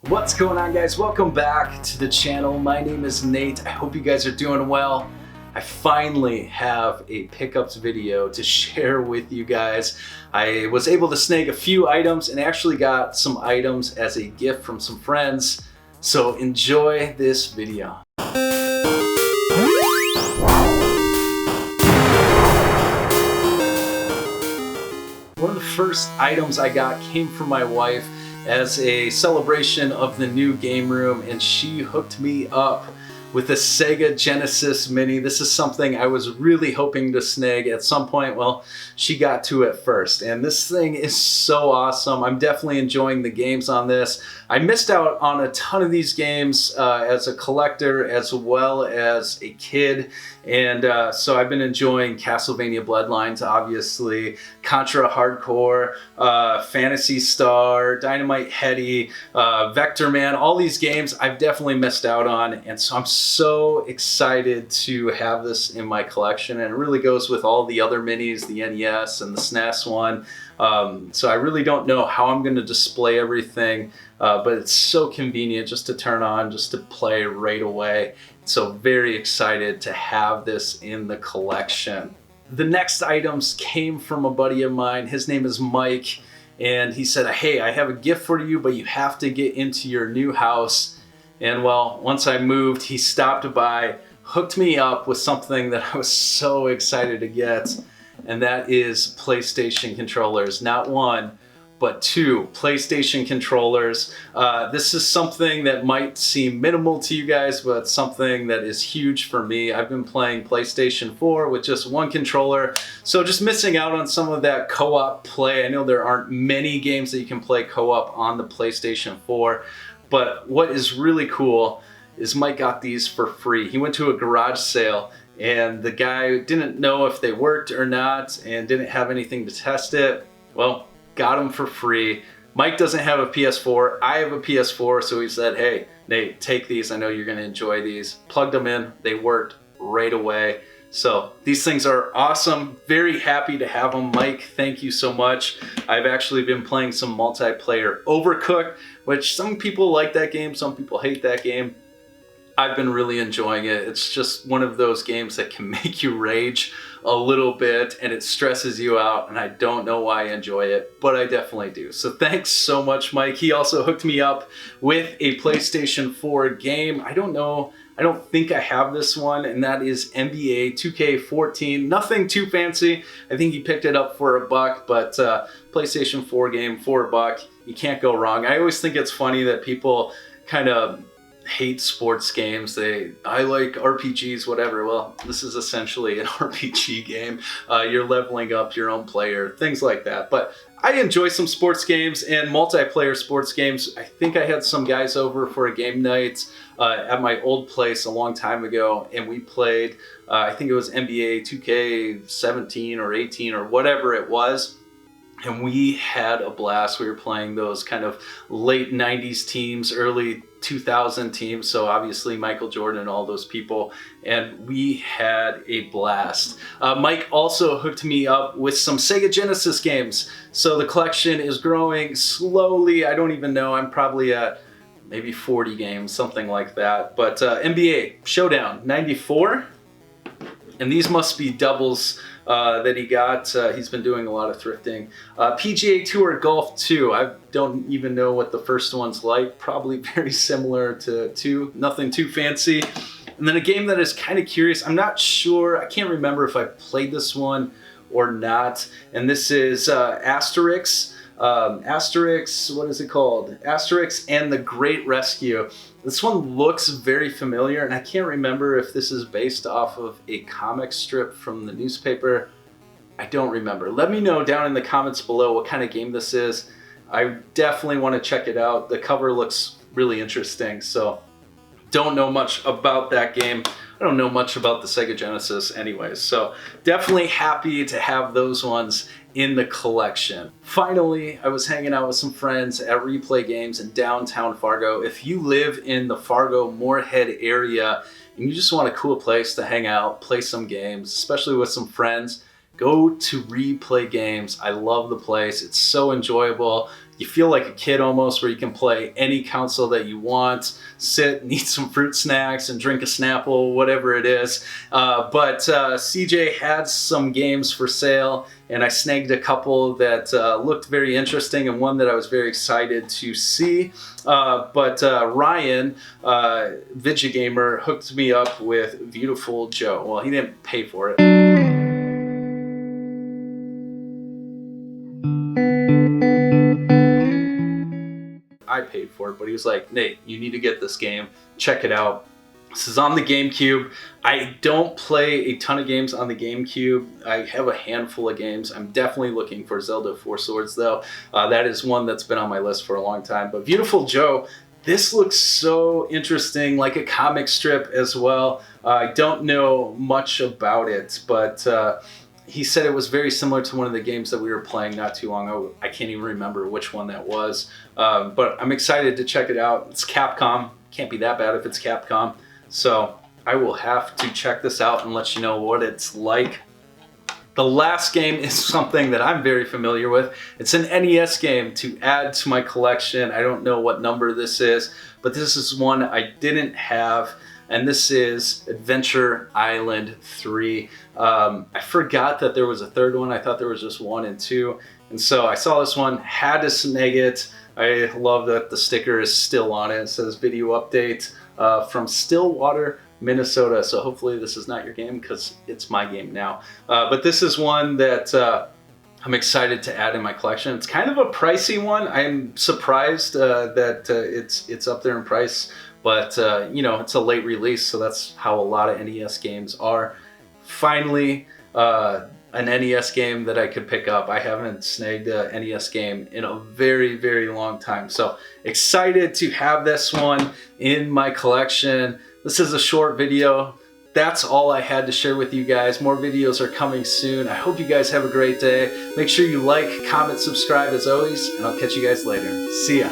What's going on, guys? Welcome back to the channel. My name is Nate. I hope you guys are doing well. I finally have a pickups video to share with you guys. I was able to snag a few items and actually got some items as a gift from some friends. So enjoy this video. One of the first items I got came from my wife as a celebration of the new game room, and she hooked me up with a Sega Genesis Mini. This is something I was really hoping to snag at some point. Well, she got to it first, and this thing is so awesome. I'm definitely enjoying the games on this. I missed out on a ton of these games as a collector as well as a kid, and so I've been enjoying Castlevania Bloodlines, obviously, Contra Hardcore, Phantasy Star, Dynamite Headdy, Vector Man. All these games I've definitely missed out on, and so I'm so excited to have this in my collection, and it really goes with all the other minis, the NES and the SNES one. So I really don't know how I'm going to display everything, but it's so convenient just to turn on, just to play right away. So very excited to have this in the collection. The next items came from a buddy of mine. His name is Mike, and he said, "Hey, I have a gift for you, but you have to get into your new house." And well, once I moved, he stopped by, hooked me up with something that I was so excited to get, and that is PlayStation controllers. Not one, but two PlayStation controllers. This is something that might seem minimal to you guys, but something that is huge for me. I've been playing PlayStation 4 with just one controller, so just missing out on some of that co-op play. I know there aren't many games that you can play co-op on the PlayStation 4, but what is really cool is Mike got these for free. He went to a garage sale, and the guy didn't know if they worked or not and didn't have anything to test it. Well, got them for free. Mike doesn't have a PS4. I have a PS4, so he said, "Hey, Nate, take these. I know you're going to enjoy these." Plugged them in. They worked right away. So these things are awesome. Very happy to have them. Mike, thank you so much. I've actually been playing some multiplayer Overcooked, which some people like that game, some people hate that game. I've been really enjoying it. It's just one of those games that can make you rage a little bit, and it stresses you out, and I don't know why I enjoy it, but I definitely do. So thanks so much, Mike. He also hooked me up with a PlayStation 4 game. I don't think I have this one, and that is NBA 2K14. Nothing too fancy. I think he picked it up for $1, but PlayStation 4 game for $1. You can't go wrong. I always think it's funny that people kind of hate sports games. I like RPGs, whatever. Well, this is essentially an RPG game. You're leveling up your own player, things like that. But I enjoy some sports games and multiplayer sports games. I think I had some guys over for a game night at my old place a long time ago, and we played, I think it was NBA 2K17 or 18 or whatever it was. And we had a blast. We were playing those kind of late 90s teams, early 2000 teams. So obviously Michael Jordan and all those people. And we had a blast. Mike also hooked me up with some Sega Genesis games. So the collection is growing slowly. I don't even know. I'm probably at maybe 40 games, something like that. But NBA Showdown 94. And these must be doubles that he got. He's been doing a lot of thrifting. PGA Tour Golf 2. I don't even know what the first one's like. Probably very similar to 2. Nothing too fancy. And then a game that is kind of curious. I'm not sure. I can't remember if I played this one or not. And this is Asterix. What is it called? Asterix and the Great Rescue. This one looks very familiar, and I can't remember if this is based off of a comic strip from the newspaper. I don't remember. Let me know down in the comments below what kind of game this is. I definitely want to check it out. The cover looks really interesting, so don't know much about that game. I don't know much about the Sega Genesis anyways, so definitely happy to have those ones in the collection. Finally, I was hanging out with some friends at Replay Games in downtown Fargo. If you live in the Fargo Moorhead area and you just want a cool place to hang out, play some games, especially with some friends, go to Replay Games. I love the place. It's so enjoyable. you feel like a kid almost, where you can play any console that you want, sit and eat some fruit snacks and drink a Snapple, whatever it is. But CJ had some games for sale, and I snagged a couple that looked very interesting, and one that I was very excited to see. But Ryan, Vigigamer, hooked me up with Beautiful Joe. Well, he didn't pay for it. I paid for it, but he was like, Nate, you need to get this game. Check it out. This is on the GameCube. I don't play a ton of games on the GameCube. I have a handful of games. I'm definitely looking for Zelda 4 Swords, though. That is one that's been on my list for a long time. But Beautiful Joe, this looks so interesting, like a comic strip as well. I don't know much about it, but he said it was very similar to one of the games that we were playing not too long ago. I can't even remember which one that was, but I'm excited to check it out. It's Capcom. Can't be that bad if it's Capcom. So I will have to check this out and let you know what it's like. The last game is something that I'm very familiar with. It's an NES game to add to my collection. I don't know what number this is, but this is one I didn't have, and this is Adventure Island 3. I forgot that there was a third one. I thought there was just 1 and 2. And so I saw this one, had to snag it. I love that the sticker is still on it. It says video update from Stillwater, Minnesota. So hopefully this is not your game, because it's my game now. But this is one that I'm excited to add in my collection. It's kind of a pricey one. I'm surprised that it's up there in price, but you know, it's a late release, so that's how a lot of NES games are. Finally, an NES game that I could pick up. I haven't snagged a NES game in a very, very long time. So excited to have this one in my collection. This is a short video. That's all I had to share with you guys. More videos are coming soon. I hope you guys have a great day. Make sure you like, comment, subscribe as always, and I'll catch you guys later. See ya.